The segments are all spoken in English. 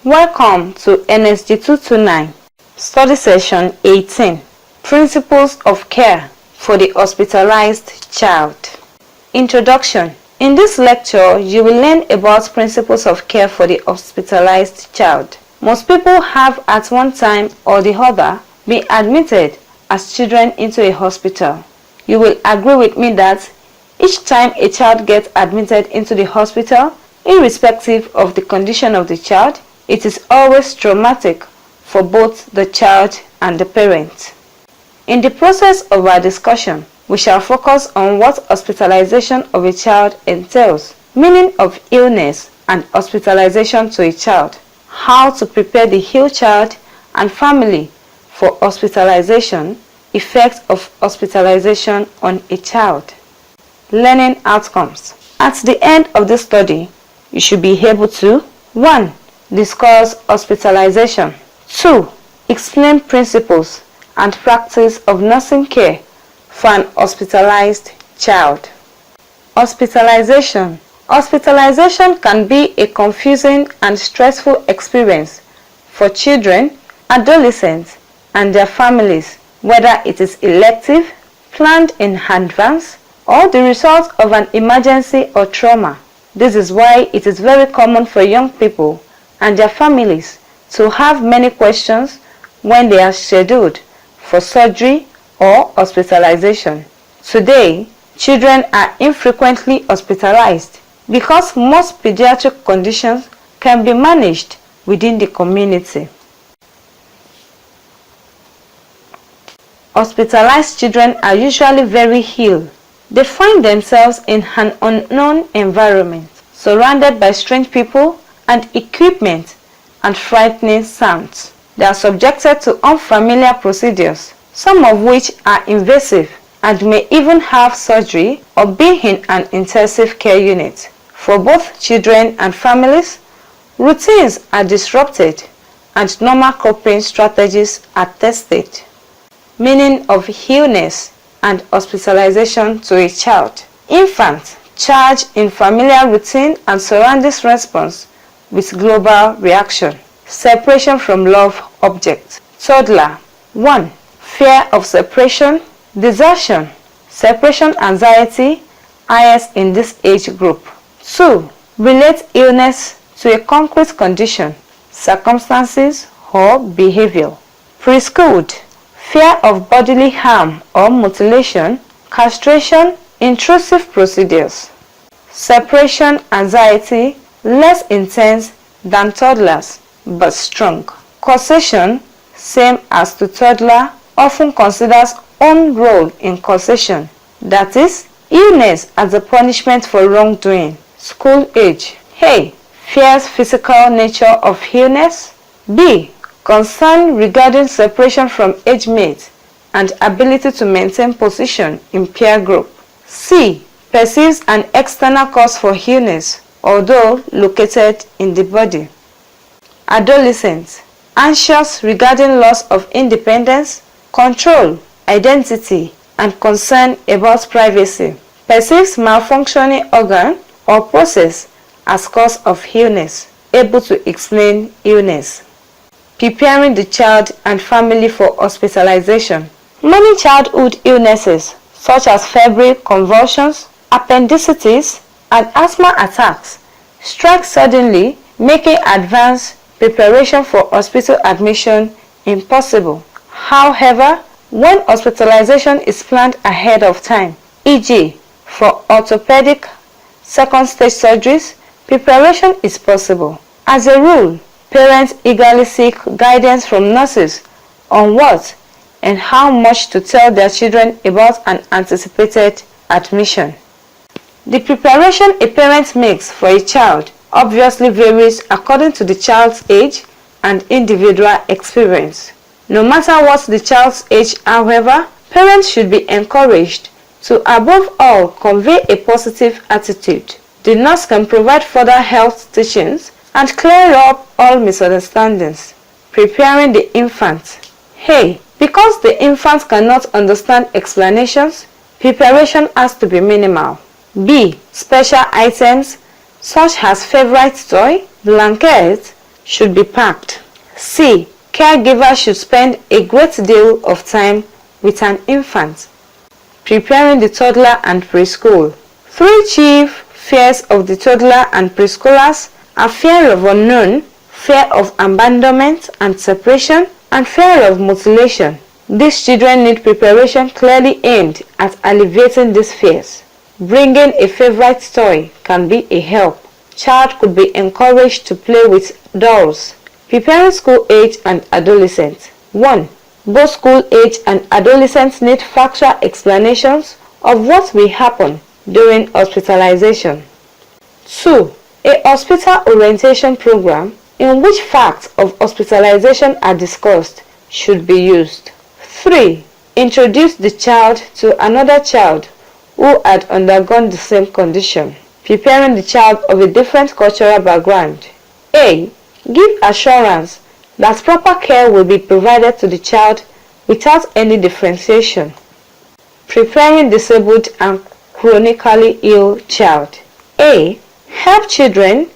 Welcome to NSG 229, Study Session 18, Principles of Care for the Hospitalized Child. Introduction. In this lecture, you will learn about principles of care for the hospitalized child. Most people have at one time or the other been admitted as children into a hospital. You will agree with me that each time a child gets admitted into the hospital, irrespective of the condition of the child, it is always traumatic for both the child and the parent. In the process of our discussion, we shall focus on what hospitalization of a child entails, meaning of illness and hospitalization to a child, how to prepare the ill child and family for hospitalization, effects of hospitalization on a child. Learning outcomes. At the end of this study, you should be able to 1. Discuss hospitalization. 2. Explain principles and practice of nursing care for an hospitalized child. Hospitalization. Hospitalization can be a confusing and stressful experience for children, adolescents, and their families, whether it is elective, planned in advance, or the result of an emergency or trauma. This is why it is very common for young people and their families to have many questions when they are scheduled for surgery or hospitalization. Today, children are infrequently hospitalized because most pediatric conditions can be managed within the community. Hospitalized children are usually very ill. They find themselves in an unknown environment, surrounded by strange people and equipment and frightening sounds. They are subjected to unfamiliar procedures, some of which are invasive and may even have surgery or be in an intensive care unit. For both children and families, routines are disrupted and normal coping strategies are tested. Meaning of illness and hospitalization to a child. Infant, charged in familiar routine and surroundings response with global reaction. Separation from love object. Toddler. 1. Fear of separation, desertion, separation anxiety, highest in this age group. 2. Relate illness to a concrete condition, circumstances, or behavior. Preschooled. Fear of bodily harm or mutilation, castration, intrusive procedures. Separation anxiety, less intense than toddlers, but strong. Causation, same as to toddler, often considers own role in causation, that is, illness as a punishment for wrongdoing. School age. A. Fears physical nature of illness. B. Concern regarding separation from age mates and ability to maintain position in peer group. C. Perceives an external cause for illness, although located in the body. Adolescents. Anxious regarding loss of independence, control, identity, and concern about privacy. Perceives malfunctioning organ or process as cause of illness, able to explain illness. Preparing the child and family for hospitalization. Many childhood illnesses, such as febrile convulsions, appendicitis, and asthma attacks, strike suddenly, making advanced preparation for hospital admission impossible. However, when hospitalization is planned ahead of time, e.g., for orthopedic second-stage surgeries, preparation is possible. As a rule, parents eagerly seek guidance from nurses on what and how much to tell their children about an anticipated admission. The preparation a parent makes for a child obviously varies according to the child's age and individual experience. No matter what the child's age, however, parents should be encouraged to, above all, convey a positive attitude. The nurse can provide further health teachings and clear up all misunderstandings. Preparing the infant. A. Because the infant cannot understand explanations, preparation has to be minimal. B. Special items such as favorite toy, blankets, should be packed. C. Caregivers should spend a great deal of time with an infant. Preparing the toddler and preschool. 3 chief fears of the toddler and preschoolers are fear of unknown, fear of abandonment and separation, and fear of mutilation. These children need preparation clearly aimed at alleviating these fears. Bringing a favorite toy can be a help. Child could be encouraged to play with dolls. Preparing school age and adolescents. 1. Both school age and adolescents need factual explanations of what will happen during hospitalization. 2. A hospital orientation program in which facts of hospitalization are discussed should be used. 3. Introduce the child to another child who had undergone the same condition. Preparing the child of a different cultural background. A. Give assurance that proper care will be provided to the child without any differentiation. Preparing disabled and chronically ill child. A. Help children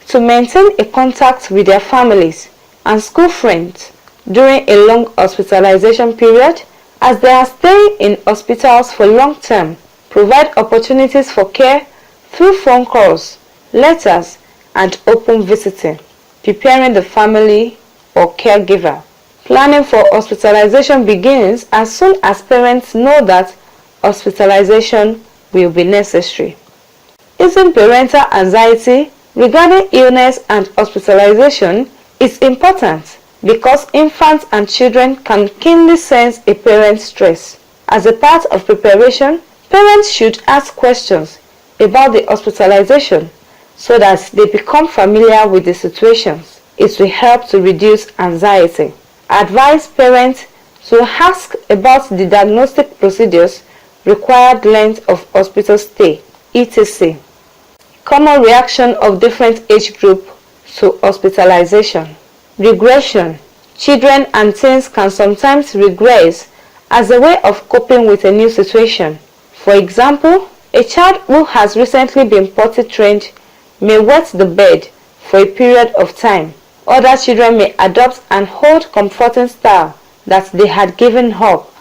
to maintain a contact with their families and school friends during a long hospitalization period as they are staying in hospitals for long term. Provide opportunities for care through phone calls, letters, and open visiting. Preparing the family or caregiver. Planning for hospitalization begins as soon as parents know that hospitalization will be necessary. Easing parental anxiety regarding illness and hospitalization is important because infants and children can keenly sense a parent's stress. As a part of preparation, parents should ask questions about the hospitalization so that they become familiar with the situations. It will help to reduce anxiety. Advise parents to ask about the diagnostic procedures, required length of hospital stay, etc. Common reaction of different age group to hospitalization. Regression. Children and teens can sometimes regress as a way of coping with a new situation. For example, a child who has recently been potty trained may wet the bed for a period of time. Other children may adopt an old comforting style that they had given up,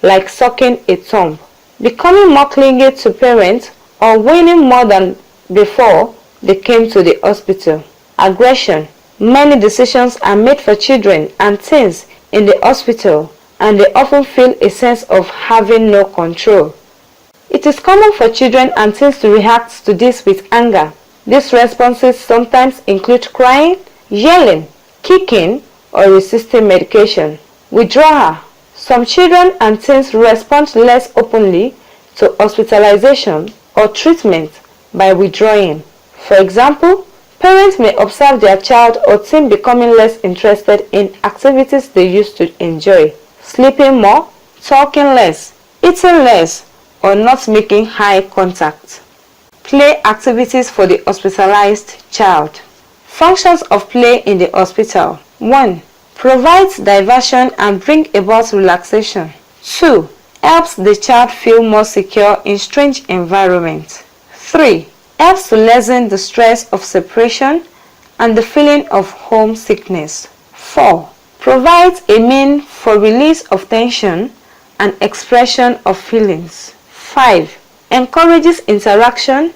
like sucking a thumb, becoming more clingy to parents, or whining more than before they came to the hospital. Aggression. Many decisions are made for children and teens in the hospital, and they often feel a sense of having no control. It is common for children and teens to react to this with anger. These responses sometimes include crying, yelling, kicking, or resisting medication. Withdrawal. Some children and teens respond less openly to hospitalization or treatment by withdrawing. For example, parents may observe their child or teen becoming less interested in activities they used to enjoy, sleeping more, talking less, eating less, or not making eye contact. Play activities for the hospitalized child. Functions of play in the hospital. 1. Provides diversion and bring about relaxation. 2. Helps the child feel more secure in strange environments. 3. Helps to lessen the stress of separation and the feeling of homesickness. 4. Provides a means for release of tension and expression of feelings. 5. Encourages interaction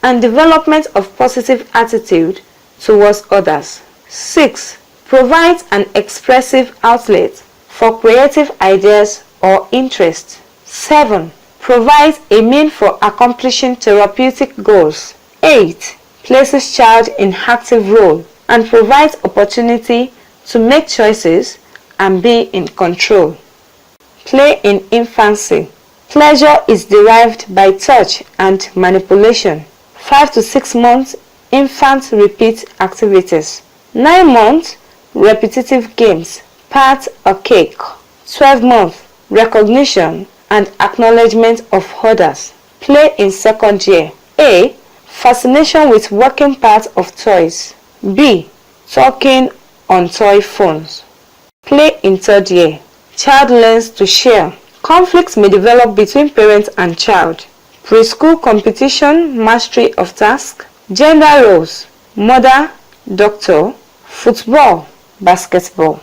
and development of positive attitude towards others. 6. Provides an expressive outlet for creative ideas or interests. 7. Provides a means for accomplishing therapeutic goals. 8. Places child in active role and provides opportunity to make choices and be in control. Play in infancy. Pleasure is derived by touch and manipulation. 5 to 6 months, infant repeat activities. 9 months, repetitive games, pat or cake. 12 months, recognition and acknowledgement of others. Play in second year. A. Fascination with working parts of toys. B. Talking on toy phones. Play in third year. Child learns to share. Conflicts may develop between parent and child. Preschool competition, mastery of task. Gender roles: mother, doctor, football, basketball.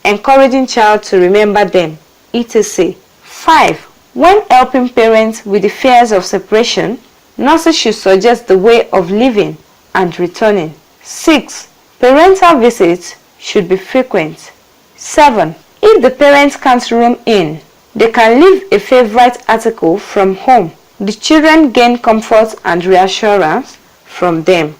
Encouraging child to remember them, etc. 5. When helping parents with the fears of separation, nurses should suggest the way of living and returning. 6. Parental visits should be frequent. 7. If the parents can't room in, they can leave a favorite article from home. The children gain comfort and reassurance from them.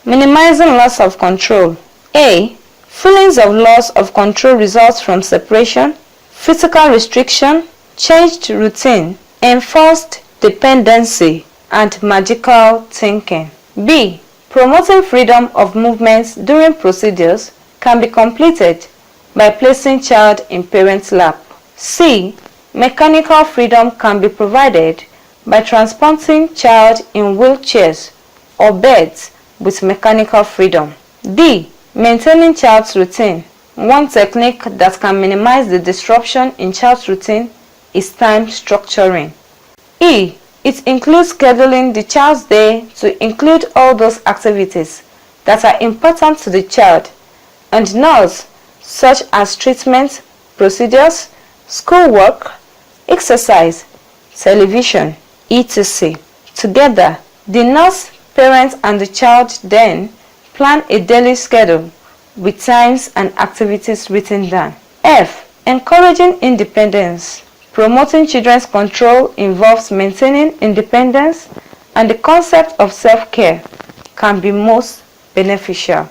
Minimizing loss of control. A. Feelings of loss of control results from separation, physical restriction, changed routine, enforced dependency, and magical thinking. B. Promoting freedom of movements during procedures can be completed by placing child in parent's lap. C. Mechanical freedom can be provided by transporting child in wheelchairs or beds with mechanical freedom. D. Maintaining child's routine. One technique that can minimize the disruption in child's routine is time structuring. E. It includes scheduling the child's day to include all those activities that are important to the child and knows, such as treatment, procedures, schoolwork, exercise, television, etc. Together, the nurse, parent, and the child then plan a daily schedule with times and activities written down. F. Encouraging independence. Promoting children's control involves maintaining independence, and the concept of self-care can be most beneficial.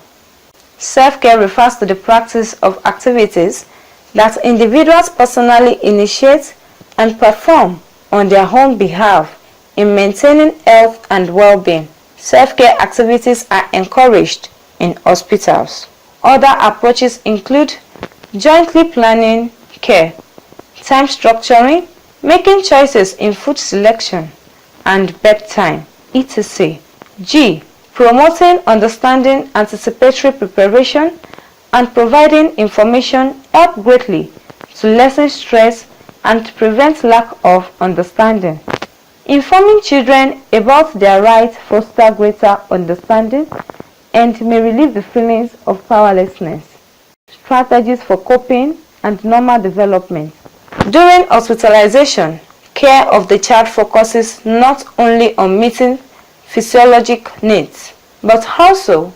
Self-care refers to the practice of activities that individuals personally initiate and perform on their own behalf in maintaining health and well-being. Self-care activities are encouraged in hospitals. Other approaches include jointly planning care, time structuring, making choices in food selection, and bedtime, etc. G. Promoting understanding, anticipatory preparation, and providing information help greatly to lessen stress and prevent lack of understanding. Informing children about their rights fosters greater understanding and may relieve the feelings of powerlessness. Strategies for coping and normal development. During hospitalization, care of the child focuses not only on meeting physiologic needs, but also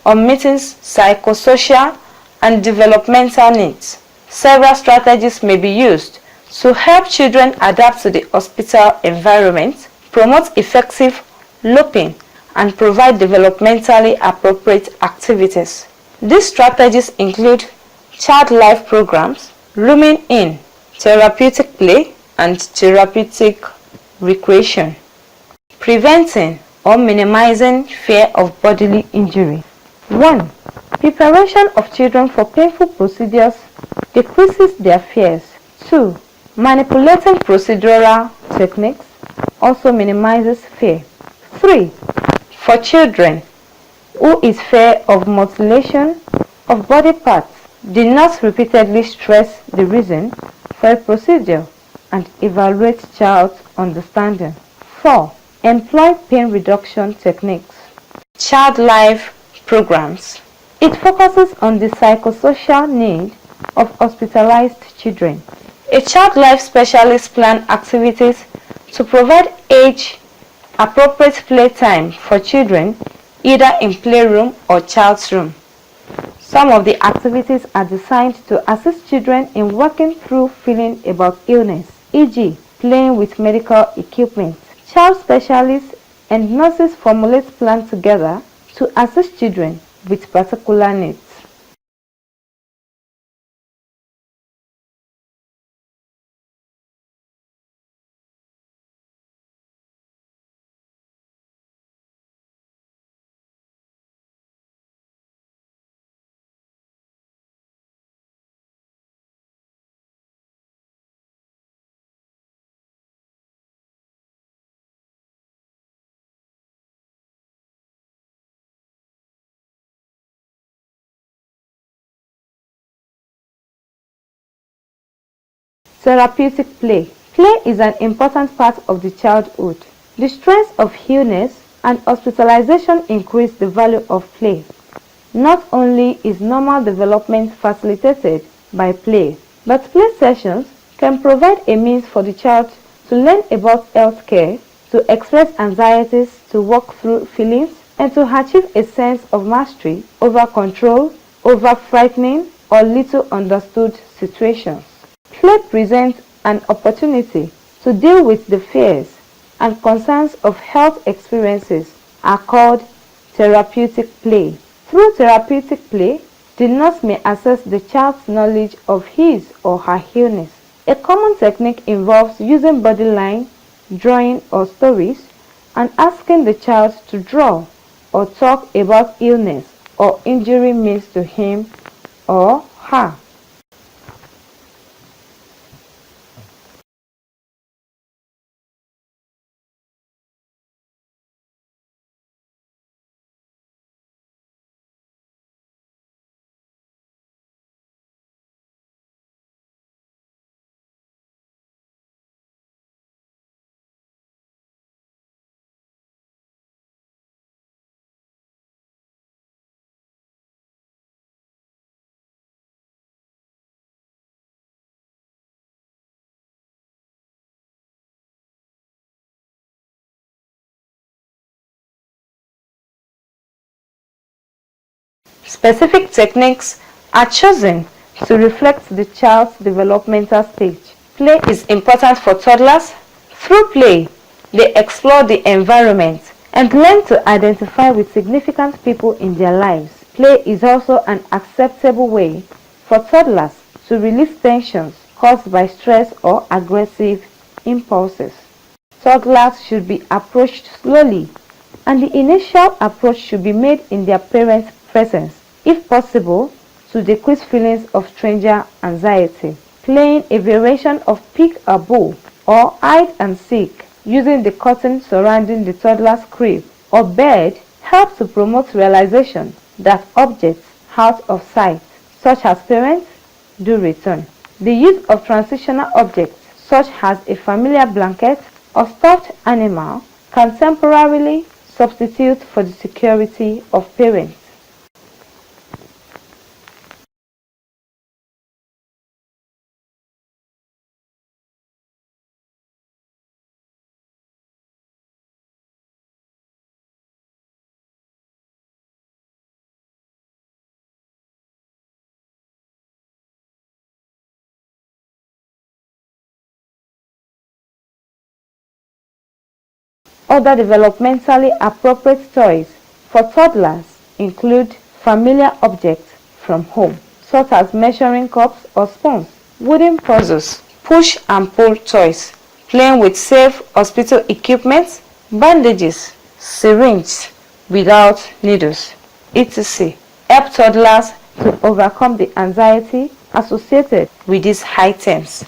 on meeting psychosocial and developmental needs. Several strategies may be used to help children adapt to the hospital environment, promote effective coping, and provide developmentally appropriate activities. These strategies include child life programs, rooming in, therapeutic play, and therapeutic recreation. Preventing or minimizing fear of bodily injury. 1. Preparation of children for painful procedures decreases their fears. 2. Manipulating procedural techniques also minimizes fear. 3. For children who is fear of mutilation of body parts, the nurse repeatedly stress the reason for a procedure and evaluate child's understanding. 4. Employ pain reduction techniques. Child life programs. It focuses on the psychosocial need of hospitalized children. A child life specialist plans activities to provide age-appropriate playtime for children, either in playroom or child's room. Some of the activities are designed to assist children in working through feeling about illness, e.g., playing with medical equipment. Child specialists and nurses formulate plans together to assist children with particular needs. Therapeutic play. Play is an important part of the childhood. The stress of illness and hospitalization increase the value of play. Not only is normal development facilitated by play, but play sessions can provide a means for the child to learn about health care, to express anxieties, to work through feelings, and to achieve a sense of mastery over control, over frightening or little understood situations. Play presents an opportunity to deal with the fears and concerns of health experiences are called therapeutic play. Through therapeutic play, the nurse may assess the child's knowledge of his or her illness. A common technique involves using body line, drawing or stories, and asking the child to draw or talk about illness or injury means to him or her. Specific techniques are chosen to reflect the child's developmental stage. Play is important for toddlers. Through play, they explore the environment and learn to identify with significant people in their lives. Play is also an acceptable way for toddlers to release tensions caused by stress or aggressive impulses. Toddlers should be approached slowly, and the initial approach should be made in their parents' presence, if possible, to decrease feelings of stranger anxiety. Playing a variation of peek-a-boo or hide and seek using the curtain surrounding the toddler's crib or bed helps to promote realization that objects out of sight, such as parents, do return. The use of transitional objects, such as a familiar blanket or stuffed animal, can temporarily substitute for the security of parents. Other developmentally appropriate toys for toddlers include familiar objects from home, such as measuring cups or spoons, wooden puzzles, push and pull toys, playing with safe hospital equipment, bandages, syringes without needles, etc. Help toddlers to overcome the anxiety associated with these items.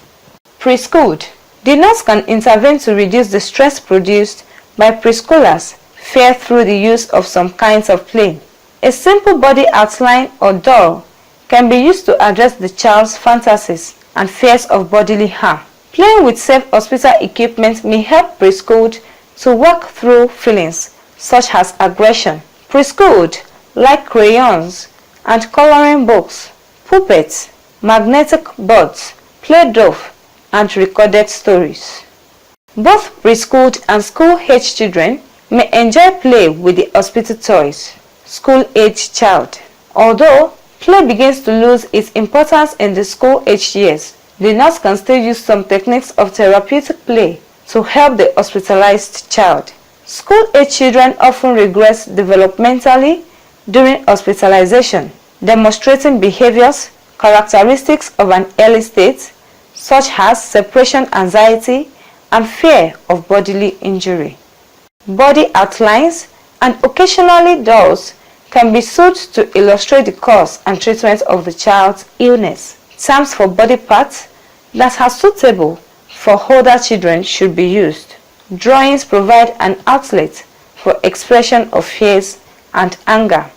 Preschool. The nurse can intervene to reduce the stress produced by preschoolers' fear through the use of some kinds of play. A simple body outline or doll can be used to address the child's fantasies and fears of bodily harm. Playing with safe hospital equipment may help preschool to work through feelings such as aggression. Preschool like crayons and coloring books, puppets, magnetic boards, play doh, and recorded stories. Both preschool and school-age children may enjoy play with the hospital toys. School-age child. Although play begins to lose its importance in the school-age years, the nurse can still use some techniques of therapeutic play to help the hospitalized child. School-age children often regress developmentally during hospitalization, demonstrating behaviors characteristics of an early state, such as separation anxiety and fear of bodily injury. Body outlines and occasionally dolls can be sewed to illustrate the cause and treatment of the child's illness. Terms for body parts that are suitable for older children should be used. Drawings provide an outlet for expression of fears and anger.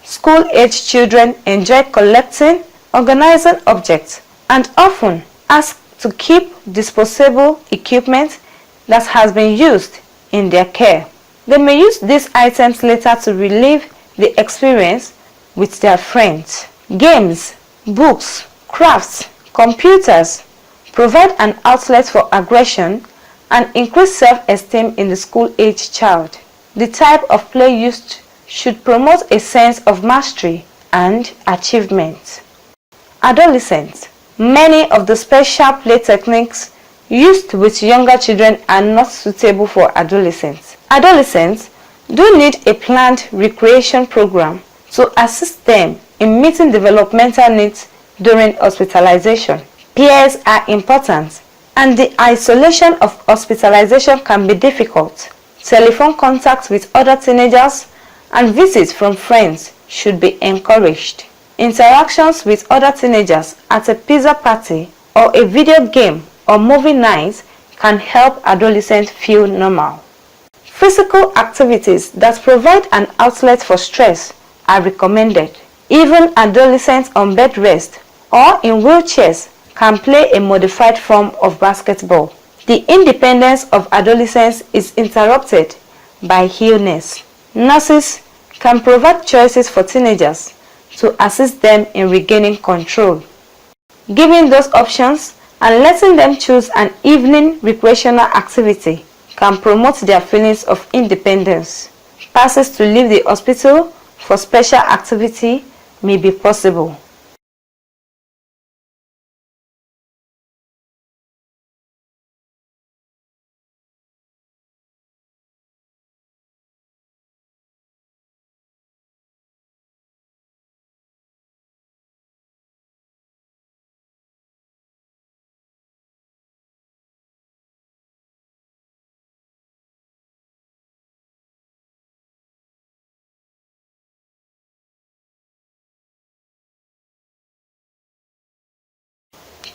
School-age children enjoy collecting organizing objects, and often ask to keep disposable equipment that has been used in their care. They may use these items later to relive the experience with their friends. Games, books, crafts, computers provide an outlet for aggression and increase self-esteem in the school-age child. The type of play used should promote a sense of mastery and achievement. Adolescents. Many of the special play techniques used with younger children are not suitable for adolescents. Adolescents do need a planned recreation program to assist them in meeting developmental needs during hospitalization. Peers are important, and the isolation of hospitalization can be difficult. Telephone contact with other teenagers and visits from friends should be encouraged. Interactions with other teenagers at a pizza party or a video game or movie night can help adolescents feel normal. Physical activities that provide an outlet for stress are recommended. Even adolescents on bed rest or in wheelchairs can play a modified form of basketball. The independence of adolescents is interrupted by illness. Nurses can provide choices for teenagers to assist them in regaining control. Giving those options and letting them choose an evening recreational activity can promote their feelings of independence. Passes to leave the hospital for special activity may be possible.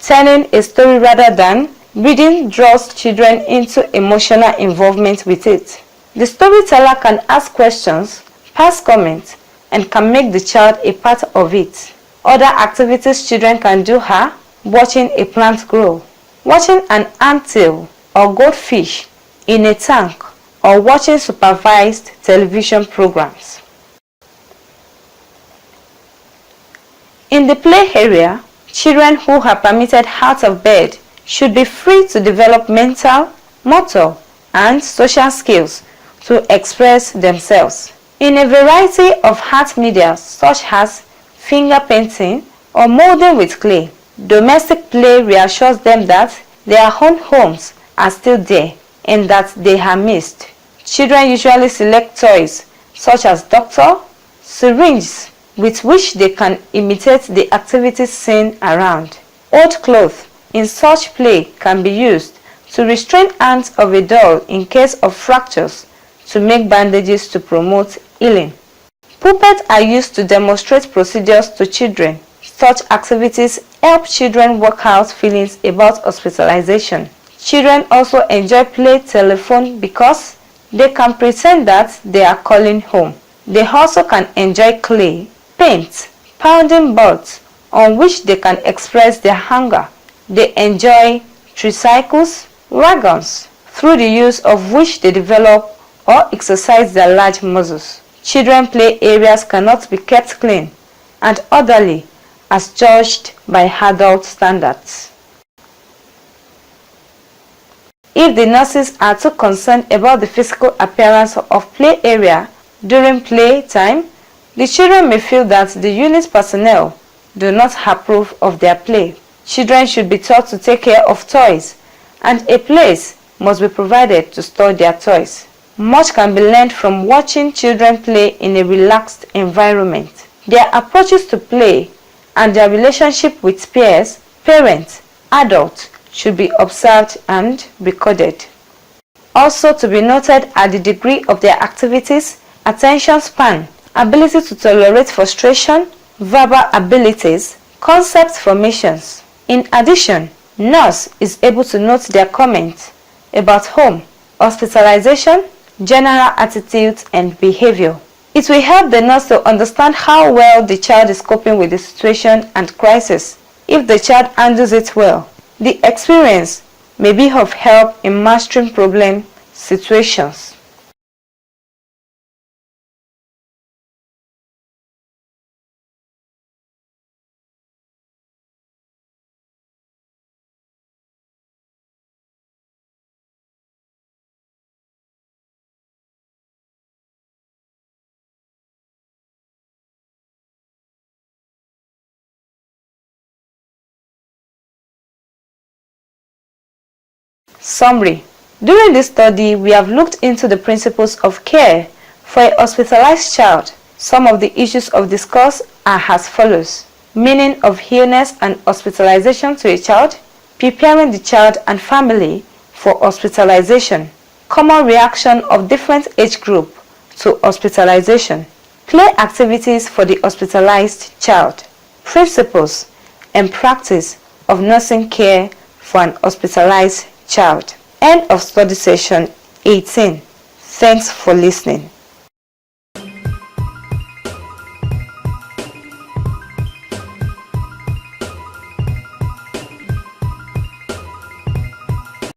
Telling a story rather than reading draws children into emotional involvement with it. The storyteller can ask questions, pass comments, and can make the child a part of it. Other activities children can do are watching a plant grow, watching an anthill or goldfish in a tank, or watching supervised television programs. In the play area, children who are permitted out of bed should be free to develop mental, motor, and social skills to express themselves. In a variety of art media such as finger painting or molding with clay, domestic play reassures them that their own homes are still there and that they are missed. Children usually select toys such as doctor, syringes, with which they can imitate the activities seen around. Old cloth in such play can be used to restrain hands of a doll in case of fractures, to make bandages to promote healing. Puppets are used to demonstrate procedures to children. Such activities help children work out feelings about hospitalization. Children also enjoy play telephone because they can pretend that they are calling home. They also can enjoy clay, paint, pounding boards on which they can express their hunger. They enjoy tricycles, wagons, through the use of which they develop or exercise their large muscles. Children play areas cannot be kept clean and orderly as judged by adult standards. If the nurses are too concerned about the physical appearance of play area during play time, the children may feel that the unit personnel do not approve of their play. Children should be taught to take care of toys, and a place must be provided to store their toys. Much can be learned from watching children play in a relaxed environment. Their approaches to play and their relationship with peers, parents, adults should be observed and recorded. Also to be noted are the degree of their activities, attention span, ability to tolerate frustration, verbal abilities, concept formations. In addition, nurse is able to note their comments about home, hospitalization, general attitudes and behavior. It will help the nurse to understand how well the child is coping with the situation and crisis. If the child handles it well, the experience may be of help in mastering problem situations. Summary. During this study, we have looked into the principles of care for a hospitalized child. Some of the issues of discuss are as follows. Meaning of illness and hospitalization to a child, preparing the child and family for hospitalization, common reaction of different age group to hospitalization, play activities for the hospitalized child, principles and practice of nursing care for an hospitalized child. End of study session 18. Thanks for listening.